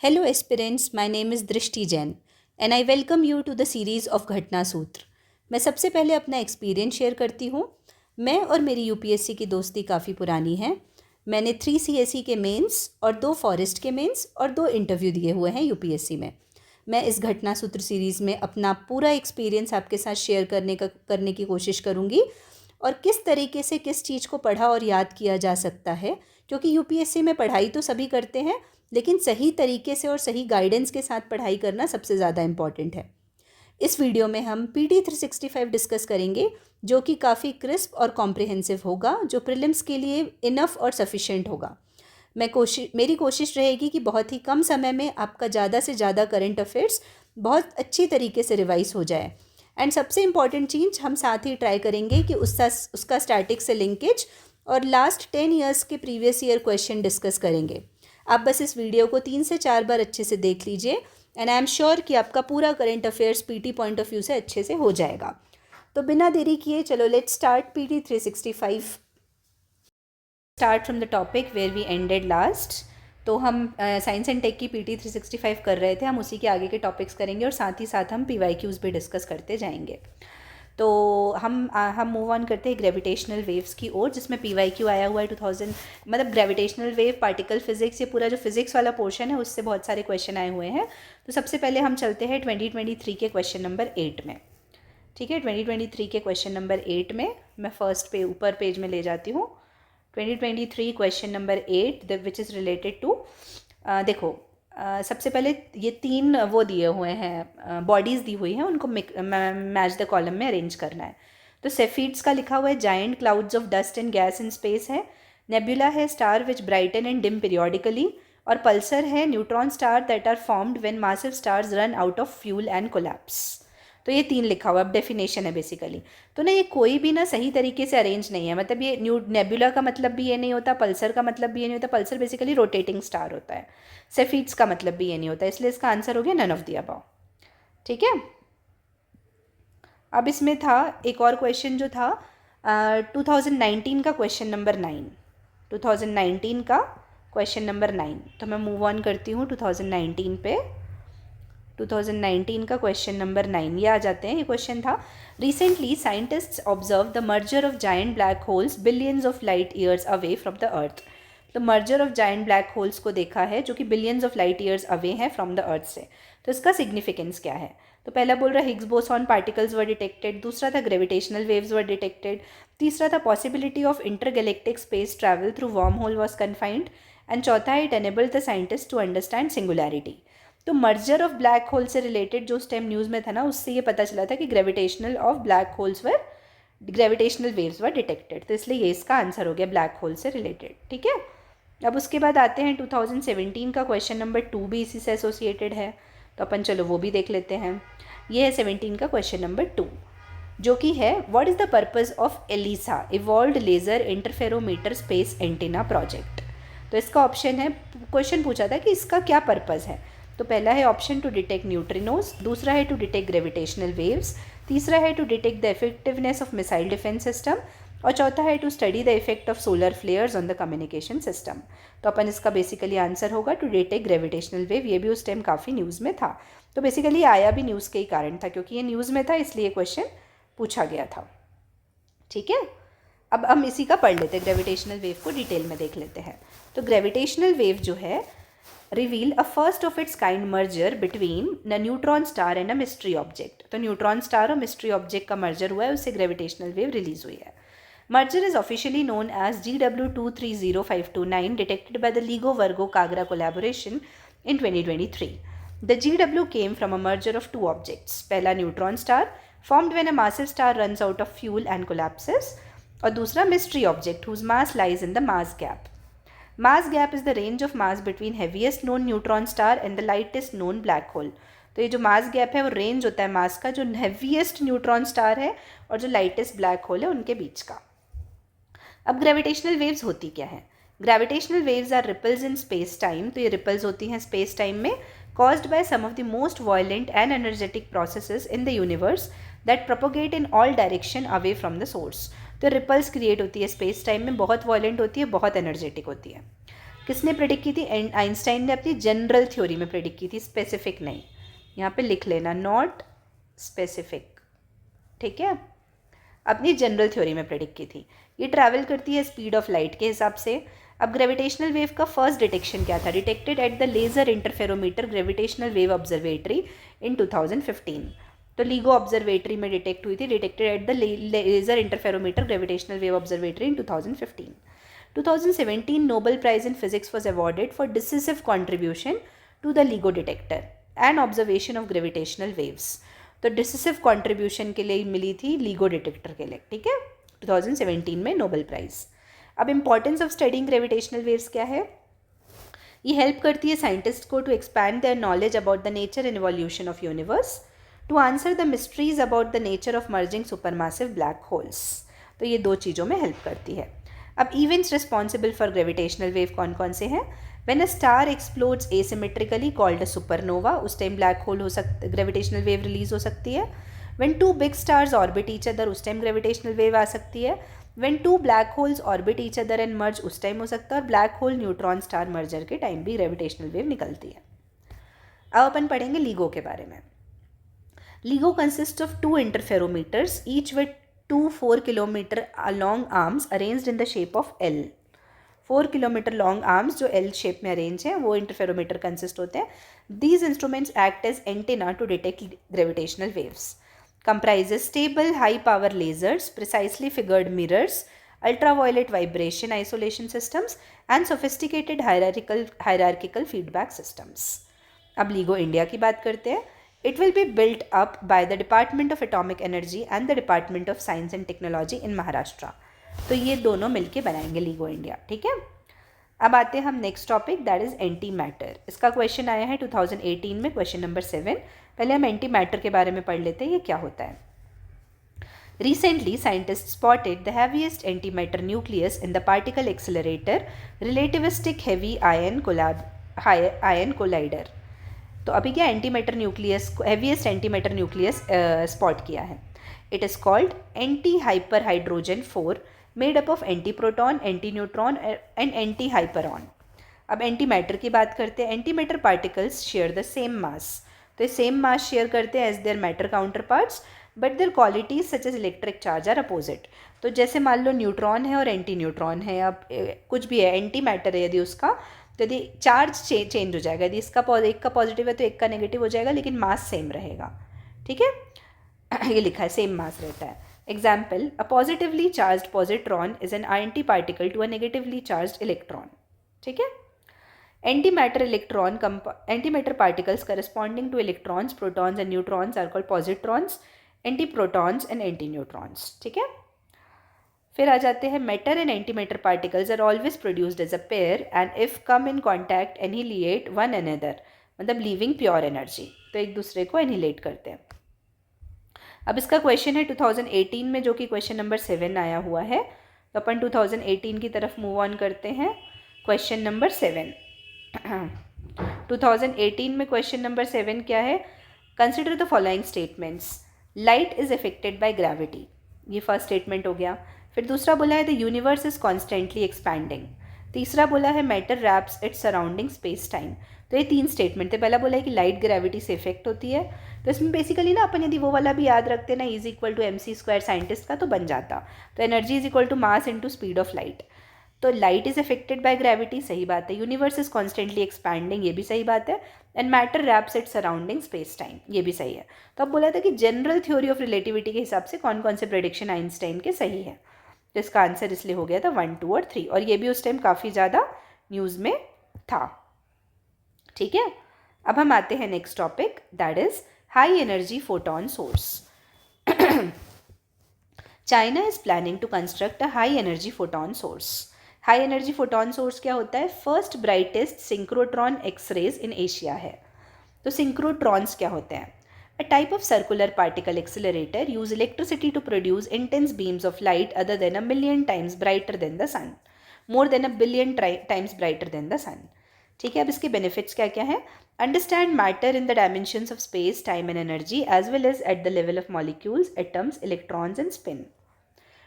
Hello aspirants, my name is Drishti Jain and I welcome you to the series of घटना सूत्र। मैं सबसे पहले अपना एक्सपीरियंस शेयर करती हूँ। मैं और मेरी यूपीएससी की दोस्ती काफ़ी पुरानी है। मैंने 3 सीएसई के मेंस और 2 फॉरेस्ट के मेंस और 2 इंटरव्यू दिए हुए हैं यूपीएससी में। मैं इस घटना सूत्र सीरीज़ में अपना पूरा एक्सपीरियंस आपके साथ शेयर करने की कोशिश करूँगी और किस तरीके से किस चीज़ को पढ़ा और याद किया जा सकता है, क्योंकि यूपीएससी में पढ़ाई तो सभी करते हैं लेकिन सही तरीके से और सही गाइडेंस के साथ पढ़ाई करना सबसे ज़्यादा इम्पॉर्टेंट है। इस वीडियो में हम PT365 डिस्कस करेंगे जो कि काफ़ी क्रिस्प और कॉम्प्रिहेंसिव होगा, जो प्रीलिम्स के लिए इनफ और सफिशेंट होगा। मेरी कोशिश रहेगी कि बहुत ही कम समय में आपका ज़्यादा से ज़्यादा करंट अफेयर्स बहुत अच्छी तरीके से रिवाइज हो जाए। एंड सबसे इम्पॉर्टेंट चीज़ हम साथ ही ट्राई करेंगे कि उसका स्टैटिक से लिंकेज और लास्ट 10 ईयर्स के प्रीवियस ईयर क्वेश्चन डिस्कस करेंगे। आप बस इस वीडियो को 3 से 4 बार अच्छे से देख लीजिए एंड आई एम श्योर कि आपका पूरा current affairs PT point of view से अच्छे से हो जाएगा। तो बिना देरी किए चलो let's start PT365। Start from the topic where we ended last. तो हम साइंस एंड टेक की PT365 कर रहे थे, हम उसी के आगे के टॉपिक्स करेंगे और साथ ही साथ हम PYQs भी डिस्कस करते जाएंगे। तो हम मूव ऑन करते हैं ग्रेविटेशनल वेव्स की ओर, जिसमें PYQ आया हुआ है 2000, मतलब ग्रेविटेशनल वेव, पार्टिकल फिजिक्स, ये पूरा जो फिजिक्स वाला पोर्शन है उससे बहुत सारे क्वेश्चन आए हुए हैं। तो सबसे पहले हम चलते हैं 2023 के क्वेश्चन नंबर 8 में। ठीक है, 2023 के क्वेश्चन नंबर 8 में मैं फर्स्ट पे ऊपर पेज में ले जाती हूँ। 2023 question number 8 which is related to, देखो सबसे पहले ये 3 वो दिए हुए हैं, बॉडीज़ दी हुई हैं, उनको मैच द कॉलम में अरेंज करना है। तो सेफीड्स का लिखा हुआ है giant clouds of dust and gas in space है, नेबुला है star which brighten and dim periodically, और पल्सर है neutron star that are formed when massive stars run out of fuel and collapse. तो ये 3 लिखा हुआ, अब डेफिनेशन है बेसिकली। तो ना ये कोई भी ना सही तरीके से अरेंज नहीं है, मतलब ये नेबुला का मतलब भी ये नहीं होता, पल्सर का मतलब भी ये नहीं होता। पल्सर बेसिकली रोटेटिंग स्टार होता है। सेफीड्स का मतलब भी ये नहीं होता, इसलिए इसका आंसर हो गया नन ऑफ द अबव। ठीक है, अब इसमें था एक और क्वेश्चन जो था 2019 का क्वेश्चन नंबर 9। 2019 का क्वेश्चन नंबर 9। तो मैं मूव ऑन करती हूँ 2019 पे। 2019 का क्वेश्चन नंबर 9 ये आ जाते हैं। ये क्वेश्चन था, recently scientists observe the merger of giant black holes billions of light years away from the earth. तो merger of giant black holes को देखा है जो कि बिलियंस ऑफ लाइट ईयर्स अवे हैं फ्रॉम द अर्थ से। तो इसका सिग्निफिकेंस क्या है? तो पहला बोल रहा है Higgs boson particles were detected, दूसरा था ग्रेविटेशनल वेव्स वर डिटेक्टेड, तीसरा था possibility of intergalactic space travel through wormhole was confined, and चौथा है it enabled the scientist to understand singularity. तो मर्जर ऑफ ब्लैक होल से related जो उस टाइम न्यूज़ में था ना, उससे ये पता चला था कि ग्रेविटेशनल वेव्स वर डिटेक्टेड। तो इसलिए ये इसका आंसर हो गया, ब्लैक होल से रिलेटेड। ठीक है, अब उसके बाद आते हैं 2017 का क्वेश्चन नंबर 2 भी इसी से एसोसिएटेड है, तो अपन चलो वो भी देख लेते हैं। ये है 17 का क्वेश्चन नंबर 2, जो कि है what is the purpose of eLISA Evolved Laser Interferometer Space Antenna project. तो इसका ऑप्शन है, क्वेश्चन पूछा था कि इसका क्या पर्पज़ है। तो पहला है ऑप्शन टू डिटेक्ट न्यूट्रिनोज, दूसरा है टू डिटेक्ट ग्रेविटेशनल वेव्स, तीसरा है to detect the effectiveness of missile defence system, और चौथा है to study the effect of solar flares on the communication system. तो अपन इसका बेसिकली आंसर होगा टू डिटेक्ट ग्रेविटेशनल वेव। ये भी उस टाइम काफ़ी न्यूज़ में था, तो बेसिकली आया भी न्यूज़ के ही कारण था, क्योंकि ये न्यूज़ में था इसलिए क्वेश्चन पूछा गया था। ठीक है, अब हम इसी का पढ़ लेते हैं, ग्रेविटेशनल वेव को डिटेल में देख लेते हैं। तो ग्रेविटेशनल वेव जो है reveal a first of its kind merger between the neutron star and a mystery object. तो न्यूट्रॉन स्टार और मिस्ट्री ऑब्जेक्ट का मर्जर हुआ है, उससे ग्रेविटेशनल वेव रिलीज हुई है। Merger is officially known as GW230529, detected by the LIGO-Virgo Kagra collaboration in 2023. The GW came from a merger of two objects. पहला neutron star, formed when a massive star runs out of fuel and collapses, और दूसरा mystery object whose mass lies in the mass gap. Mass gap is the range of mass between heaviest known neutron star and the lightest known black hole. तो ये जो मास gap है वो range होता है मास का, जो हेवीएस्ट न्यूट्रॉन स्टार है और जो लाइटेस्ट ब्लैक होल है उनके बीच का। अब ग्रेविटेशनल वेव्स होती क्या है? Gravitational waves are ripples in space time. तो ये रिपल्स होती हैं स्पेस टाइम में, caused by some of the most violent and energetic processes in the universe that propagate in all direction away from the source. तो ripples create होती है space time में, बहुत वायलेंट होती है, बहुत एनर्जेटिक होती है। किसने प्रेडिक्ट की थी? आइंस्टाइन ने अपनी जनरल थ्योरी में प्रेडिक्ट की थी, स्पेसिफिक नहीं। यहाँ पे लिख लेना, नॉट स्पेसिफिक, ठीक है, अपनी जनरल थ्योरी में प्रेडिक्ट की थी। ये ट्रैवल करती है स्पीड ऑफ लाइट के हिसाब से। अब ग्रेविटेशनल वेव का फर्स्ट डिटेक्शन क्या था? Detected at the Laser Interferometer Gravitational Wave Observatory in 2015। तो लीगो ऑब्जर्वेटरी में डिटेक्ट हुई थी, detected at the Laser Interferometer Gravitational Wave Observatory in 2015। 2017 Nobel Prize in Physics was awarded for decisive contribution to the LIGO detector and observation of gravitational waves. तो decisive contribution के लिए मिली थी LIGO detector के लिए, ठीक है, 2017 में Nobel prize. अब importance of studying gravitational waves क्या है? ये हेल्प करती है साइंटिस्ट को to expand their knowledge about the nature and evolution of universe, to answer the mysteries about the nature of merging supermassive black holes. तो ये दो चीज़ों में हेल्प करती है। अब events responsible for gravitational wave कौन कौन से हैं? When a star explodes asymmetrically called a supernova, उस टाइम ब्लैक होल हो सकता, ग्रेविटेशनल वेव रिलीज हो सकती है। When two big stars orbit each other, उस टाइम ग्रेविटेशनल वेव आ सकती है। When two black holes orbit each other and merge, उस टाइम हो सकता है। और black hole neutron star merger के टाइम भी ग्रेविटेशनल वेव निकलती है। अब अपन पढ़ेंगे लीगो के बारे में। LIGO consists of two interferometers, each with two 4 kilometer long arms arranged in the shape of L. 4 kilometer long arms जो L shape में arrange हैं वो interferometer consist होते हैं. These instruments act as antenna to detect gravitational waves. Comprises stable high power lasers, precisely figured mirrors, ultraviolet vibration isolation systems and sophisticated hierarchical feedback systems. अब LIGO India की बात करते हैं. It will be built up by the Department of Atomic Energy and the Department of Science and Technology in Maharashtra. तो ये दोनों मिलके बनाएंगे LIGO इंडिया, ठीक है। अब आते हैं हम next topic, that is anti matter. इसका क्वेश्चन आया है 2018 में, क्वेश्चन नंबर 7। पहले हम एंटी मैटर के बारे में पढ़ लेते हैं, ये क्या होता है। Recently, scientists spotted the heaviest antimatter nucleus in the particle accelerator relativistic heavy ion collider. तो अभी क्या antimatter nucleus, heaviest antimatter nucleus spot किया है। It is called anti hyper hydrogen 4 made up of anti proton, anti neutron and anti hyperon. अब anti matter की बात करते हैं। Anti matter particles share the same mass, तो ये same mass share करते हैं as their matter counterparts, but their qualities such as electric charge are opposite. तो जैसे मान लो न्यूट्रॉन है और एंटी न्यूट्रॉन है, अब कुछ भी है, एंटी मैटर है, यदि उसका तो यदि चार्ज चेंज हो जाएगा, यदि इसका एक का पॉजिटिव है तो एक का नेगेटिव हो जाएगा, लेकिन मास सेम रहेगा, ठीक है। ये लिखा है सेम मास रहता है। Example, a positively charge positron is an antiparticle to a negatively charge electron, ठीक है। Anti matter particles corresponding to electrons, protons and neutrons are called positrons, antiprotons and antineutrons, ठीक है। फिर आ जाते हैं matter and anti matter particles are always produced as a pair and if come in contact annihilate one another, मतलब leaving pure energy, तो एक दूसरे को एनिहिलेट करते हैं। अब इसका क्वेश्चन है 2018 में, जो कि क्वेश्चन नंबर 7 आया हुआ है। तो अपन 2018 की तरफ मूव ऑन करते हैं। क्वेश्चन नंबर 7 2018 में क्वेश्चन नंबर 7 क्या है? Consider the following statements. Light is affected by gravity, ये फर्स्ट स्टेटमेंट हो गया। फिर दूसरा बोला है the universe is constantly expanding. तीसरा बोला है matter wraps its surrounding space time. तो ये 3 स्टेटमेंट थे। पहला बोला है कि लाइट ग्रेविटी से इफेक्ट होती है, तो इसमें बेसिकली ना अपन यदि वो वाला भी याद रखते ना, is equal to mc² scientist का, तो बन जाता। तो energy is equal to mass into speed of light. तो light is affected by gravity, सही बात है। यूनिवर्स इज कॉन्स्टेंटली एक्सपैंडिंग, ये भी सही बात है। And matter wraps its surrounding space time, ये भी सही है। तो अब बोला था कि जनरल थ्योरी ऑफ रिलेटिविटी के हिसाब से कौन कौन से प्रेडिक्शन आइंस्टाइन के सही है। तो इसका आंसर इसलिए हो गया था 1, 2 और 3, और ये भी उस टाइम काफ़ी ज़्यादा न्यूज़ में था, ठीक है। अब हम आते हैं next topic, that is high energy photon source. China is planning to construct a high energy photon source. High energy photon source क्या होता है? First brightest synchrotron X-rays in Asia है। तो सिंक्रोट्रॉन्स क्या होते हैं? A type of circular particle accelerator use electricity to produce intense beams of light other than a million times brighter than the sun, more than a billion times brighter than the sun, ठीक है। अब इसके benefits क्या क्या है? Understand matter in the dimensions of space, time and energy as well as at the level of molecules, atoms, electrons and spin.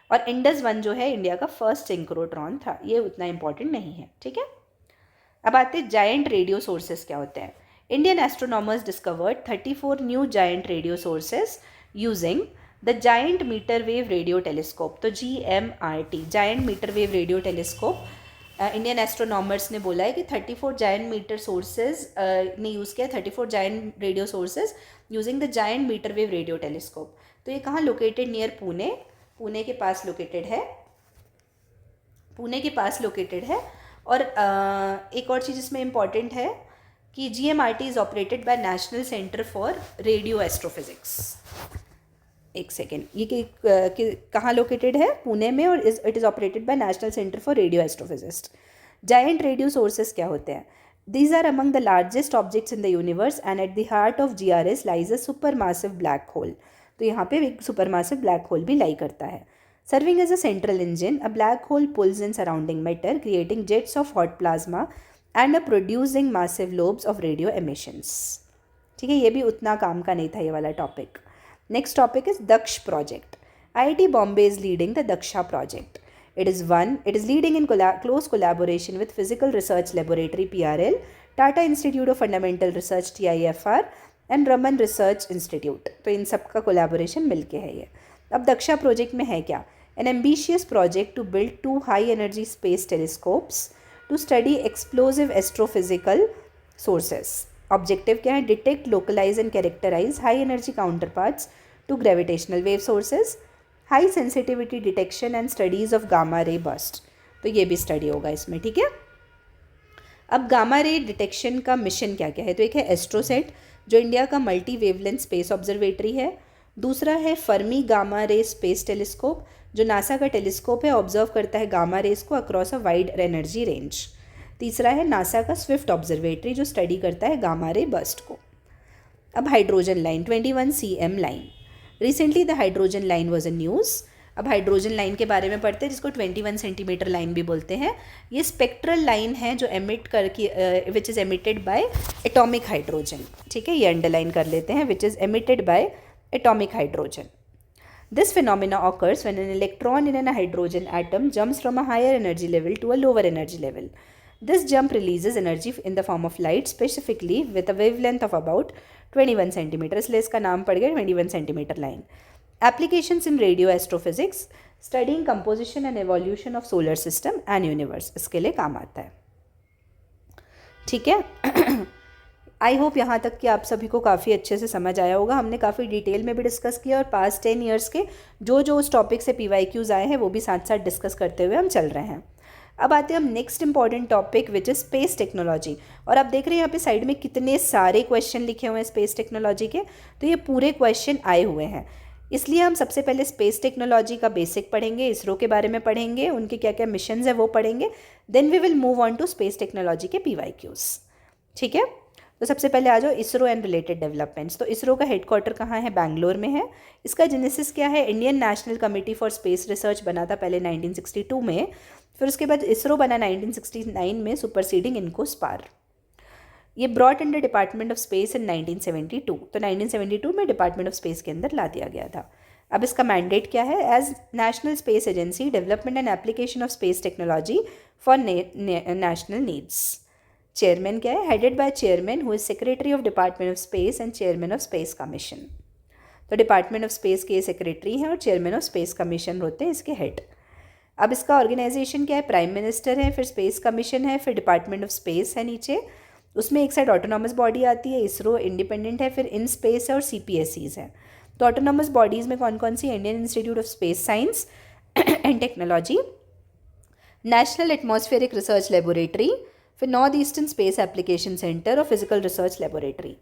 और इंडस 1 जो है इंडिया का फर्स्ट सिंक्रोट्रॉन था, ये उतना इंपॉर्टेंट नहीं है, ठीक है। अब आते हैं जायंट रेडियो सोर्सेज क्या होते हैं. Indian astronomers discovered 34 new giant radio sources using the Giant Metre Wave Radio Telescope. तो GMRT, Giant Metre Wave Radio Telescope, Indian astronomers ने बोला है कि 34 जायंट मीटर सोर्सेज ने यूज़ किया, 34 giant radio sources using the Giant Metre Wave Radio Telescope. तो ये कहाँ लोकेटेड? नियर पुणे, पुणे के पास लोकेटेड है, पुणे के पास लोकेटेड है. और एक और चीज़ इसमें इम्पॉर्टेंट है कि GMRT is operated by National Centre for Radio Astrophysics. एक सेकेंड, ये कहाँ लोकेटेड है? पुणे में, और it is operated by National Centre for Radio Astrophysics. Giant radio sources क्या होते हैं? These are among the largest objects in the universe and at the heart of GRS lies a supermassive black hole. तो यहाँ पे एक super massive black whole भी लाई करता है. Serving as a central engine, a black hole pulls in surrounding matter, creating jets of hot plasma and producing massive lobes of radio emissions. ठीक है, ये भी उतना काम का नहीं था ये वाला topic. Next topic is Daksh project. IIT Bombay is leading the Daksha project. It is leading in close collaboration with Physical Research Laboratory PRL, Tata Institute of Fundamental Research TIFR and Raman Research Institute. तो इन सब का collaboration मिलके है ये. अब Daksha project में है क्या? An ambitious project to build 2 high-energy space telescopes to study explosive astrophysical sources. Objective क्या है? Detect, localize and characterize high-energy counterparts to gravitational wave sources, high sensitivity detection and studies of gamma ray burst. तो ये भी study होगा इसमें, ठीक है. अब गामा रे डिटेक्शन का मिशन क्या क्या है? तो एक है एस्ट्रोसेट, जो इंडिया का मल्टी वेवलेंथ स्पेस ऑब्जर्वेटरी है. दूसरा है Fermi gamma ray space telescope, जो नासा का टेलीस्कोप है, ऑब्जर्व करता है गामा रेस को across a wide energy range. तीसरा है नासा का स्विफ्ट ऑब्जर्वेटरी, जो स्टडी करता है गामा रे बर्स्ट को. अब hydrogen line, 21 cm line. Recently the hydrogen line was a news. अब हाइड्रोजन लाइन के बारे में पढ़ते हैं, जिसको 21 सेंटीमीटर लाइन भी बोलते हैं. ये स्पेक्ट्रल लाइन है जो एमिट करके which is emitted by atomic hydrogen. ठीक है, ये अंडरलाइन कर लेते हैं, which is emitted by atomic hydrogen. This phenomena occurs when an electron in a hydrogen atom jumps from a higher energy level to a lower energy level. This jump releases energy in the form of light, specifically with a wavelength of about 21 cm. इसलिए इसका नाम पड़ गया 21 cm line. Applications in radio astrophysics, studying composition and evolution of solar system and universe, इसके लिए काम आता है. ठीक है. आई होप यहाँ तक कि आप सभी को काफ़ी अच्छे से समझ आया होगा. हमने काफ़ी डिटेल में भी डिस्कस किया और पास्ट 10 ईयर्स के जो उस टॉपिक से PYQs आए हैं वो भी साथ साथ डिस्कस करते हुए हम चल रहे हैं. अब आते हैं हम next important topic which is space technology. और आप देख रहे हैं यहाँ पे साइड में कितने सारे क्वेश्चन लिखे हुए हैं स्पेस टेक्नोलॉजी के. तो ये पूरे क्वेश्चन आए हुए हैं, इसलिए हम सबसे पहले स्पेस टेक्नोलॉजी का बेसिक पढ़ेंगे, इसरो के बारे में पढ़ेंगे, उनके क्या क्या मिशंस है वो पढ़ेंगे. Then we will move on to space technology के PYQs. ठीक है, तो सबसे पहले आ जाओ इसरो एंड रिलेटेड डेवलपमेंट्स. तो इसरो का हेडक्वार्टर कहाँ है? बैंगलोर में है. इसका जेनेसिस क्या है? Indian national committee for space research बना था पहले 1962 में, फिर उसके बाद इसरो बना 1969 में, सुपरसीडिंग इनको स्पार. ये brought under department of space in 1972. तो 1972 में डिपार्टमेंट ऑफ स्पेस के अंदर ला दिया गया था. अब इसका मैंडेट क्या है? As national space agency, development and application of space technology for national needs. Chairman क्या है? Headed by chairman who is secretary of Department of Space and chairman of Space Commission. तो डिपार्टमेंट ऑफ स्पेस के secretary हैं और chairman of Space commission होते हैं इसके head. अब इसका ऑर्गेनाइजेशन क्या है? प्राइम मिनिस्टर है, फिर स्पेस कमीशन है, फिर डिपार्टमेंट ऑफ स्पेस है नीचे. उसमें एक साइड ऑटोनॉमस बॉडी आती है, इसरो इंडिपेंडेंट है, फिर इन स्पेस है और CPSEs है. तो ऑटोनॉमस बॉडीज़ में कौन कौन सी? Indian Institute of Space Science and Technology, National Atmospheric Research Laboratory, फिर North Eastern Space Application Centre और फिजिकल रिसर्च लेबोरेटरी.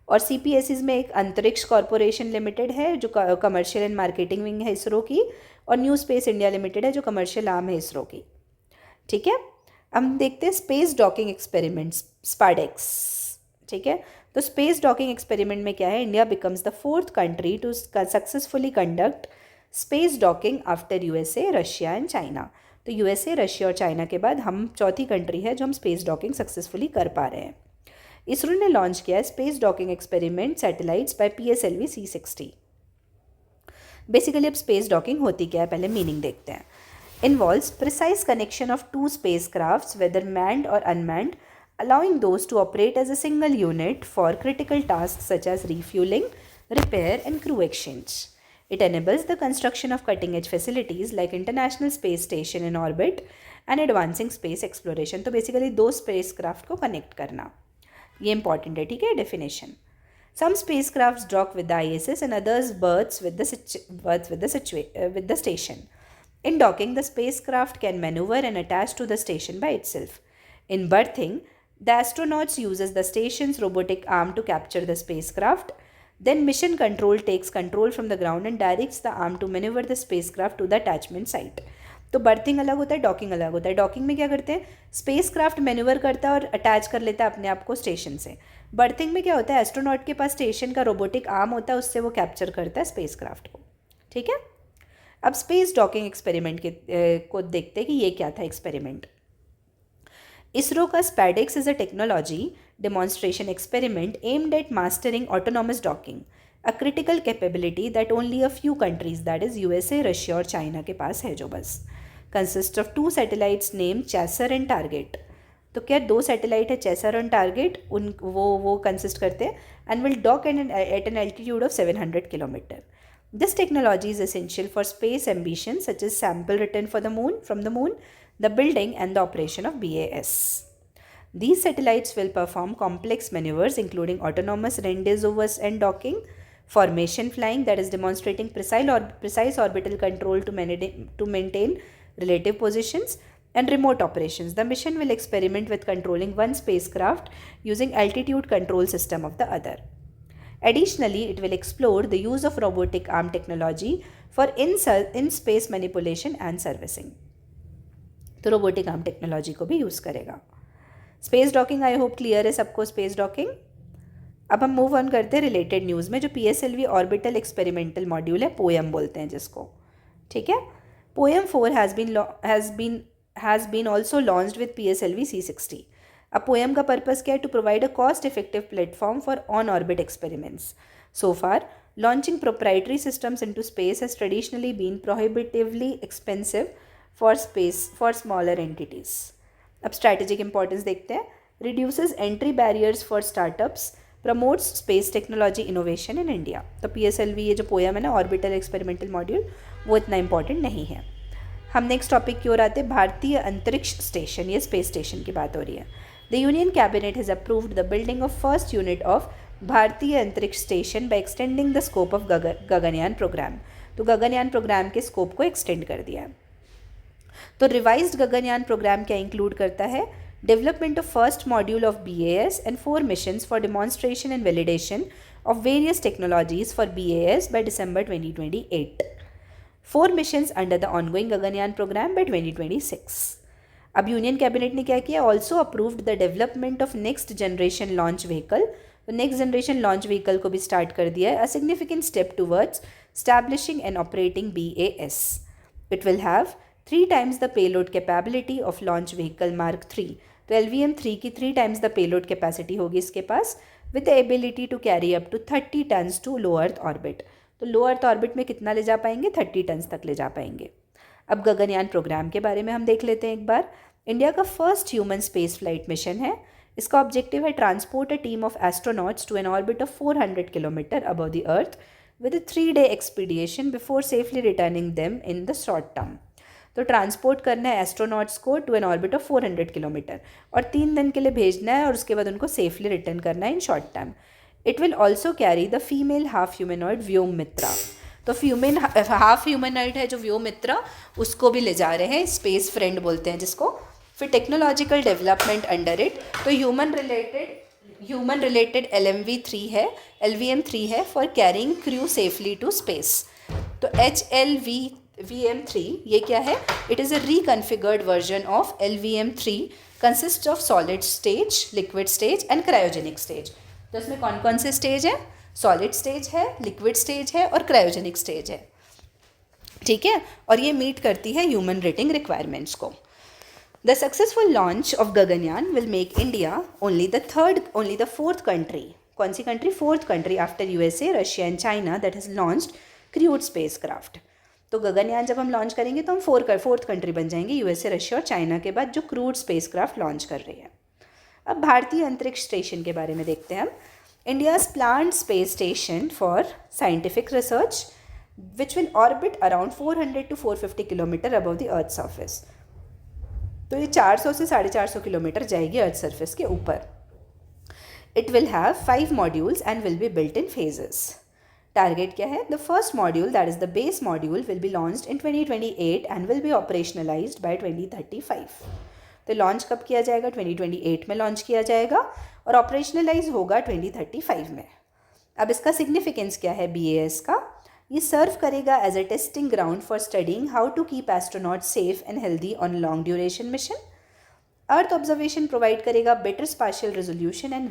और CPSEs में एक अंतरिक्ष कॉरपोरेशन लिमिटेड है जो कमर्शियल एंड मार्केटिंग विंग है इसरो की, और न्यू स्पेस इंडिया लिमिटेड है जो कमर्शियल आर्म है इसरो की. ठीक है, हम देखते हैं स्पेस डॉकिंग एक्सपेरिमेंट्स, स्पाडेक्स. ठीक है, तो स्पेस डॉकिंग एक्सपेरिमेंट में क्या है? India becomes the 4th country to successfully conduct space docking after USA, Russia and China. तो USA, रशिया और चाइना के बाद हम चौथी कंट्री है जो हम स्पेस डॉकिंग सक्सेसफुली कर पा रहे हैं. इसरो ने लॉन्च किया है space docking experiment satellites by PSLV C60. Basically अब स्पेस डॉकिंग होती क्या है, पहले मीनिंग देखते हैं. Involves precise connection of 2 spacecrafts whether manned और unmanned allowing those to operate as a single unit for critical tasks such as refueling, repair, and crew exchange. It enables the construction of cutting-edge facilities like International Space Station in orbit and advancing space exploration. तो basically दो spacecraft को connect करना, ये important है, ठीक है, definition. Some spacecrafts dock with the ISS and others berths with the station. In docking, the spacecraft can maneuver and attach to the station by itself. In berthing, the astronauts uses the station's robotic arm to capture the spacecraft. Then mission control takes control from the ground and directs the arm to maneuver the spacecraft to the attachment site. तो berthing अलग होता है, docking अलग होता है. Docking में क्या करते हैं, स्पेसक्राफ्ट मैन्यूवर करता है और अटैच कर लेता है अपने आप को स्टेशन से. बर्थिंग में क्या होता है, एस्ट्रोनॉट के पास स्टेशन का रोबोटिक आर्म होता है, उससे वो कैप्चर करता है स्पेसक्राफ्ट को. ठीक है. अब स्पेस डॉकिंग एक्सपेरिमेंट को देखते हैं कि ये क्या था एक्सपेरिमेंट. इसरो का SpaDeX is a technology demonstration experiment aimed at mastering autonomous docking, a critical capability that only a few countries that is USA, Russia और चाइना के पास है जो बस. Consist of 2 satellites name chaser and target. तो क्या 2 satellite है, चैसर और टारगेट, वो कंसिस्ट करते हैं and will dock at an altitude of 700 kilometre. This technology is essential for space ambitions such as sample return from the moon, the building and the operation of BAS. These satellites will perform complex maneuvers including autonomous rendezvous and docking, formation flying, that is demonstrating precise orbital control to maintain relative positions, and remote operations. The mission will experiment with controlling one spacecraft using altitude control system of the other. Additionally, it will explore the use of robotic arm technology for in-space manipulation and servicing. तो robotic arm technology को भी use करेगा. Space docking I hope clear है सबको. Space docking. अब हम move on करते हैं रिलेटेड न्यूज़ में. जो PSLV ऑर्बिटल एक्सपेरिमेंटल मॉड्यूल है, पोएम बोलते हैं जिसको, ठीक है. Poem 4 has been also launched with PSLV C60. अब पोएम का पर्पस क्या है, to provide a cost effective platform for on orbit experiments. So far launching proprietary systems into space has traditionally been prohibitively expensive for smaller entities. अब strategic importance देखते हैं. Reduces entry barriers for startups, promotes space technology innovation in India. तो PSLV ये जो poem है ना, orbital experimental module, वो इतना इंपॉर्टेंट नहीं है. हम नेक्स्ट टॉपिक की ओर आते हैं. भारतीय अंतरिक्ष स्टेशन, ये स्पेस स्टेशन की बात हो रही है. The Union Cabinet has approved the building of first unit of Bharatiya Antariksh Station by extending the scope of Gaganyaan program. तो गगनयान प्रोग्राम के स्कोप को एक्सटेंड कर दिया है. तो रिवाइज्ड गगनयान प्रोग्राम क्या इंक्लूड करता है, development of first module of BAS and 4 missions for demonstration and validation of various technologies for BAS by December 2028. 4 missions under the ongoing Gaganyaan program by 2026. अब union cabinet ने क्या किया, also approved the development of next generation launch vehicle. तो next generation launch vehicle को भी start कर दिया है. A significant step towards establishing and operating BAS. It will have 3 times the payload capability of launch vehicle mark 3. तो LVM-3 की 3 times the payload capacity होगी इसके पास, with the ability to carry up to 30 tons to low earth orbit. तो low earth orbit में कितना ले जा पाएंगे, 30 tons तक ले जा पाएंगे. अब गगनयान प्रोग्राम के बारे में हम देख लेते हैं एक बार. इंडिया का first human space flight mission है. इसका ऑब्जेक्टिव है transport a team of astronauts to an orbit of 400 kilometre above the earth with a 3-day expedition before safely returning them in the short term. तो transport करना है astronauts को to an orbit of 400 kilometre और 3 दिन के लिए भेजना है और उसके बाद उनको सेफली रिटर्न करना है in short term. It will also carry the female half humanoid Vyommitra. तो फीमेल हाफ ह्यूमनॉइड है जो व्योममित्रा, उसको भी ले जा रहे हैं, स्पेस फ्रेंड बोलते हैं जिसको. फिर टेक्नोलॉजिकल डेवलपमेंट अंडर इट, तो ह्यूमन रिलेटेड LVM-3 है for carrying crew safely to space. तो HLVM-3 ये क्या है, it is a reconfigured version of LVM-3, consist of solid stage, liquid stage and cryogenic stage. तो इसमें कौन कौन से स्टेज है, सॉलिड स्टेज है, लिक्विड स्टेज है और क्रायोजेनिक स्टेज है, ठीक है. और ये मीट करती है ह्यूमन रेटिंग रिक्वायरमेंट्स को. The successful launch of Gaganyaan will make India only the fourth country. कौन सी country, 4th country after USA, Russia and China that has launched crewed spacecraft. तो गगनयान जब हम लॉन्च करेंगे तो हम 4th कंट्री बन जाएंगे, USA, रशिया और चाइना के बाद जो क्रूड स्पेसक्राफ्ट लॉन्च कर रही है. अब भारतीय अंतरिक्ष स्टेशन के बारे में देखते हैं हम। India's planned space station for scientific research which will orbit around 400 to 450 kilometre above the earth surface. तो ये 400 से 450 किलोमीटर जाएगी अर्थ सर्फेस के ऊपर। It will have 5 modules and will be built in phases. Target क्या है? The first module that is the base module will be launched in 2028 and will be operationalised by 2035। तो launch कब किया जाएगा? 2028 में लॉन्च किया जाएगा और ऑपरेशनलाइज होगा 2035 में। अब इसका सिग्निफिकेंस क्या है BAS का? ये सर्व करेगा as a testing ground for studying how to keep astronaut safe and healthy on long duration mission. Earth observation provide करेगा better spatial resolution and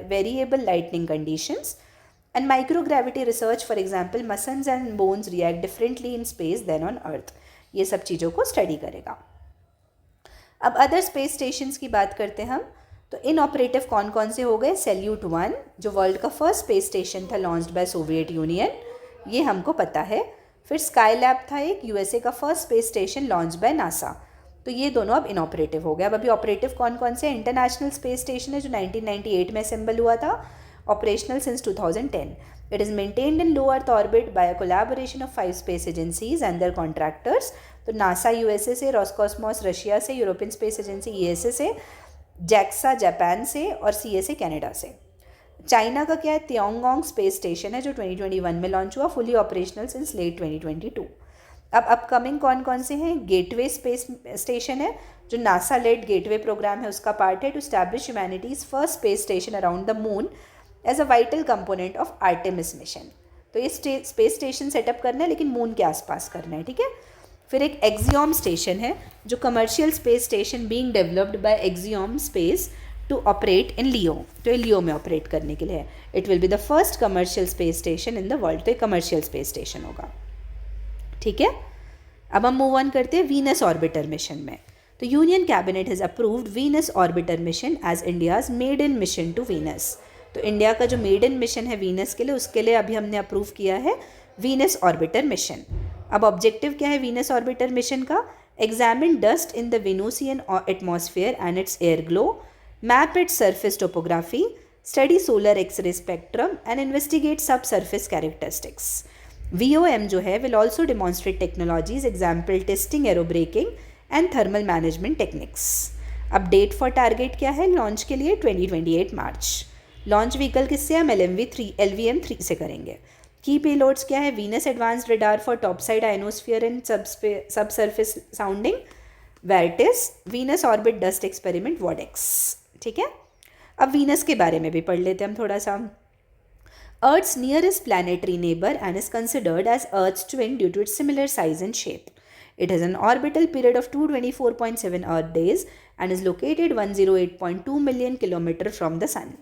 variable lightning conditions and microgravity research. For example muscles and bones react differently in space then on earth. ये सब चीज़ों को study करेगा। अब other space stations की बात करते हैं हम। तो इन ऑपरेटिव कौन कौन से हो गए? सैल्यूट 1 जो वर्ल्ड का फर्स्ट स्पेस स्टेशन था लॉन्च्ड बाय सोवियत यूनियन, ये हमको पता है। फिर स्काई लैब था एक USA का first space station launch by NASA. तो ये दोनों अब इनऑपरेटिव हो गए। अब अभी ऑपरेटिव कौन कौन से? इंटरनेशनल स्पेस स्टेशन है जो 1998 में असेंबल हुआ था, operational since 2010। It is maintained in low earth orbit by a collaboration of 5 space agencies and their contractors. तो नासा USA से, रॉसकॉस्मोस रशिया से, यूरोपियन स्पेस एजेंसी ESA से, जैक्सा जापान से और CSA कनाडा से। China का क्या है? त्योंगोंग स्पेस स्टेशन है जो 2021 में लॉन्च हुआ, फुली ऑपरेशनल सिंस लेट 2022। अब अपकमिंग कौन कौन से हैं? गेटवे स्पेस स्टेशन है जो नासा लेड गेटवे प्रोग्राम है उसका पार्ट है to establish humanity's first space station around the moon as a vital component of Artemis mission. तो ये स्पेस स्टेशन सेटअप करना है लेकिन मून के आसपास करना है, ठीक है। फिर एक एक्सियोम स्टेशन है जो commercial space station being developed by Axiom Space to operate in LEO. तो ये लियो में ऑपरेट करने के लिए है। It will be the first commercial space station in the world. तो ये कमर्शियल स्पेस स्टेशन होगा, ठीक है। अब हम मूव ऑन करते हैं वीनस ऑर्बिटर मिशन में। तो union cabinet has approved Venus orbiter mission as India's maiden mission to Venus. तो इंडिया का जो मेडन मिशन है वीनस के लिए, उसके लिए अभी हमने अप्रूव किया है वीनस ऑर्बिटर मिशन। अब ऑब्जेक्टिव क्या है वीनस ऑर्बिटर मिशन का? Examine dust in the Venusian atmosphere and its air glow, map its surface topography, study solar X-ray spectrum and investigate subsurface characteristics. VOM जो है will also demonstrate technologies example testing, aero braking and thermal management techniques. अब date for target क्या है launch के लिए? 2028 मार्च। Launch vehicle किससे? हम LVM-3 से करेंगे। की पेलोड्स क्या है? Venus advanced radar for top side ionosphere and subsurface sounding, VARTISS, Venus orbit dust experiment VODEX, ठीक है। अब वीनस के बारे में भी पढ़ लेते हैं हम थोड़ा सा। Earth's nearest planetary neighbor and is considered as Earth's twin due to its similar size and shape. It has an orbital period of 224.7 Earth days and is located 108.2 million kilometers from the Sun.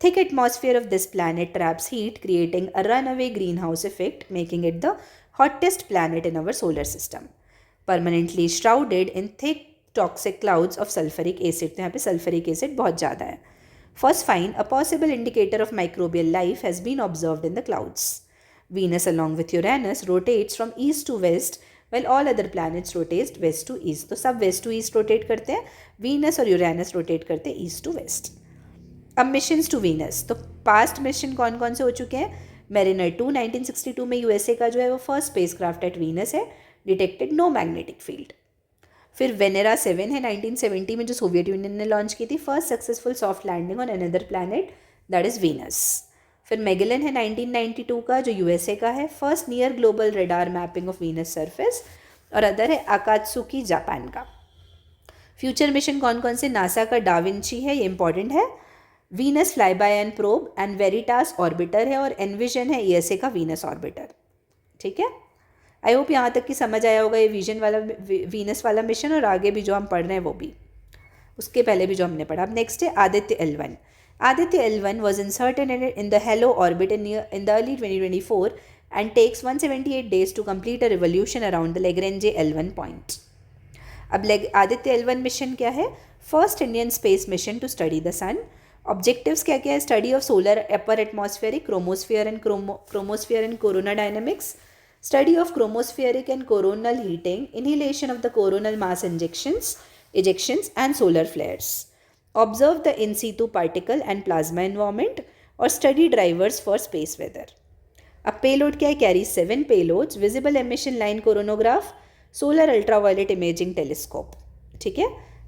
Thick atmosphere of this planet traps heat, creating a runaway greenhouse effect, making it the hottest planet in our solar system. Permanently shrouded in thick toxic clouds of sulfuric acid. तो यहाँ पे sulfuric acid बहुत ज़्यादा है। First find, a possible indicator of microbial life has been observed in the clouds. Venus along with Uranus rotates from east to west while all other planets rotate west to east. तो सब west to east rotate करते हैं, Venus और Uranus rotate करते हैं east to west. अब missions to Venus, तो past mission कौन कौन से हो चुके हैं? Mariner 2 1962 में USA का जो है वो फर्स्ट स्पेसक्राफ्ट एट वीनस है, डिटेक्टेड नो मैग्नेटिक फील्ड। फिर वेनेरा 7 है 1970 में जो सोवियत यूनियन ने लॉन्च की थी, first successful soft landing on another planet that is Venus. फिर मेगेलन है 1992 का जो USA का है, first near global radar mapping of Venus surface. और अदर है आकात्सुकी जापान का। फ्यूचर मिशन कौन कौन से? नासा का डाविंची है, ये इंपॉर्टेंट है, Venus fly bye and probe and Veritas orbiter है, और एनविजन है ESA का वीनस ऑर्बिटर, ठीक है। आई होप यहाँ तक की समझ आया होगा ये विजन वाला वीनस वाला मिशन, और आगे भी जो हम पढ़ रहे हैं वो भी, उसके पहले भी जो हमने पढ़ा। अब नेक्स्ट है Aditya L1। Aditya L1 was inserted in the halo orbit in the early 2024 and takes 178 days to complete a revolution around the Lagrange L1 point. अब आदित्य L1 मिशन क्या है? First Indian space mission to study the sun. Objectives क्या क्या है? Study of solar upper atmospheric, chromosphere and corona dynamics, study of chromospheric and coronal heating, inhalation of the coronal mass ejections and solar flares. Observe the in situ particle and plasma environment और study drivers for space weather. अब payload क्या है? Carry 7 payloads, visible emission line coronagraph, solar ultraviolet imaging telescope. ठीक है।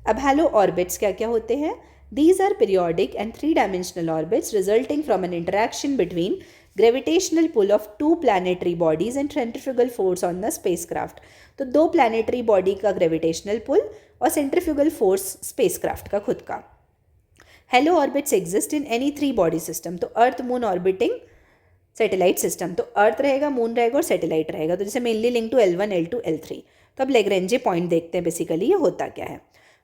अब hello orbits क्या क्या होते हैं? These are periodic and three-dimensional orbits resulting from an interaction between gravitational pull of two planetary bodies and centrifugal force on the spacecraft। तो दो planetary body का gravitational pull और centrifugal force spacecraft का खुद का। Halo orbits exist in any three body system। तो earth moon orbiting satellite system, तो अर्थ रहेगा, मून रहेगा और सैटेलाइट रहेगा। तो जैसे mainly link to L1 L2 L3। तो अब लेग्रेंजे पॉइंट देखते हैं बेसिकली ये होता क्या है।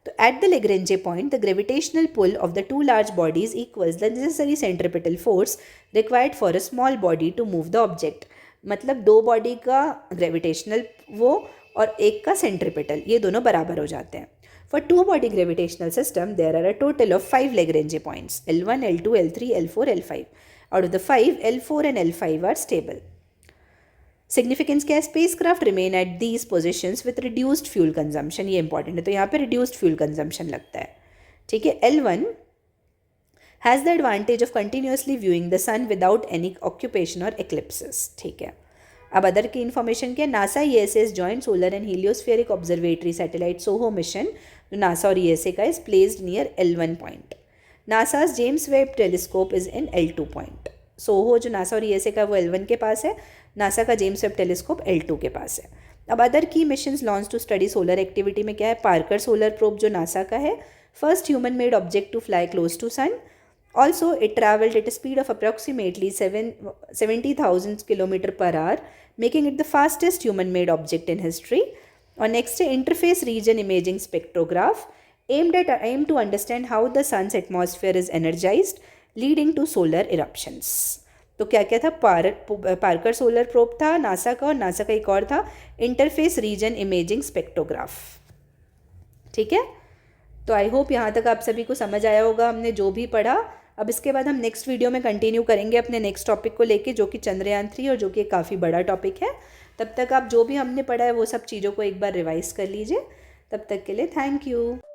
तो at the Lagrange point, the gravitational pull of the two large bodies equals the necessary centripetal force required for a small body to move the object। मतलब दो बॉडी का ग्रेविटेशनल वो और एक का सेंट्रिपिटल, ये दोनों बराबर हो जाते हैं। For two body gravitational system, there are a total of 5 Lagrange points, L1, L2, L3, L4, L5। Out of the 5, L4 and L5 are stable। Significance क्या है? Spacecraft remain at these positions with reduced fuel consumption. ये important है, तो यहाँ पे reduced fuel consumption लगता है। ठीक है। L1 has the advantage of continuously viewing the sun without any occupation और एक्लिप्सिस। ठीक है। अब अदर की इन्फॉर्मेशन क्या है? NASA ESA's joint solar and heliospheric observatory satellite SOHO mission, जो नासा और ESA का, is placed near L1 point. NASA's James Webb telescope is in L2 point. SOHO जो नासा और ESA का वो L1 के पास है, नासा का जेम्स वेब टेलीस्कोप L2 के पास है। अब अदर की missions launch to study solar activity में क्या है? पार्कर सोलर प्रोब जो नासा का है, first human made object to fly close to sun. Also it travelled at a speed of approximately 70,000 kilometre per hour, making it the fastest human made object in history. और next है interface region imaging spectrograph, aim to understand how the sun's atmosphere is energized leading to solar eruptions। तो क्या क्या था? Parker solar probe था NASA का, और NASA का एक और था इंटरफेस रीजन इमेजिंग स्पेक्ट्रोग्राफ। ठीक है। तो आई होप यहाँ तक आप सभी को समझ आया होगा हमने जो भी पढ़ा। अब इसके बाद हम नेक्स्ट वीडियो में कंटिन्यू करेंगे अपने नेक्स्ट टॉपिक को लेके, जो कि चंद्रयान 3 और जो कि काफ़ी बड़ा टॉपिक है। तब तक आप जो भी हमने पढ़ा है वो सब चीज़ों को एक बार रिवाइज कर लीजिए। तब तक के लिए थैंक यू।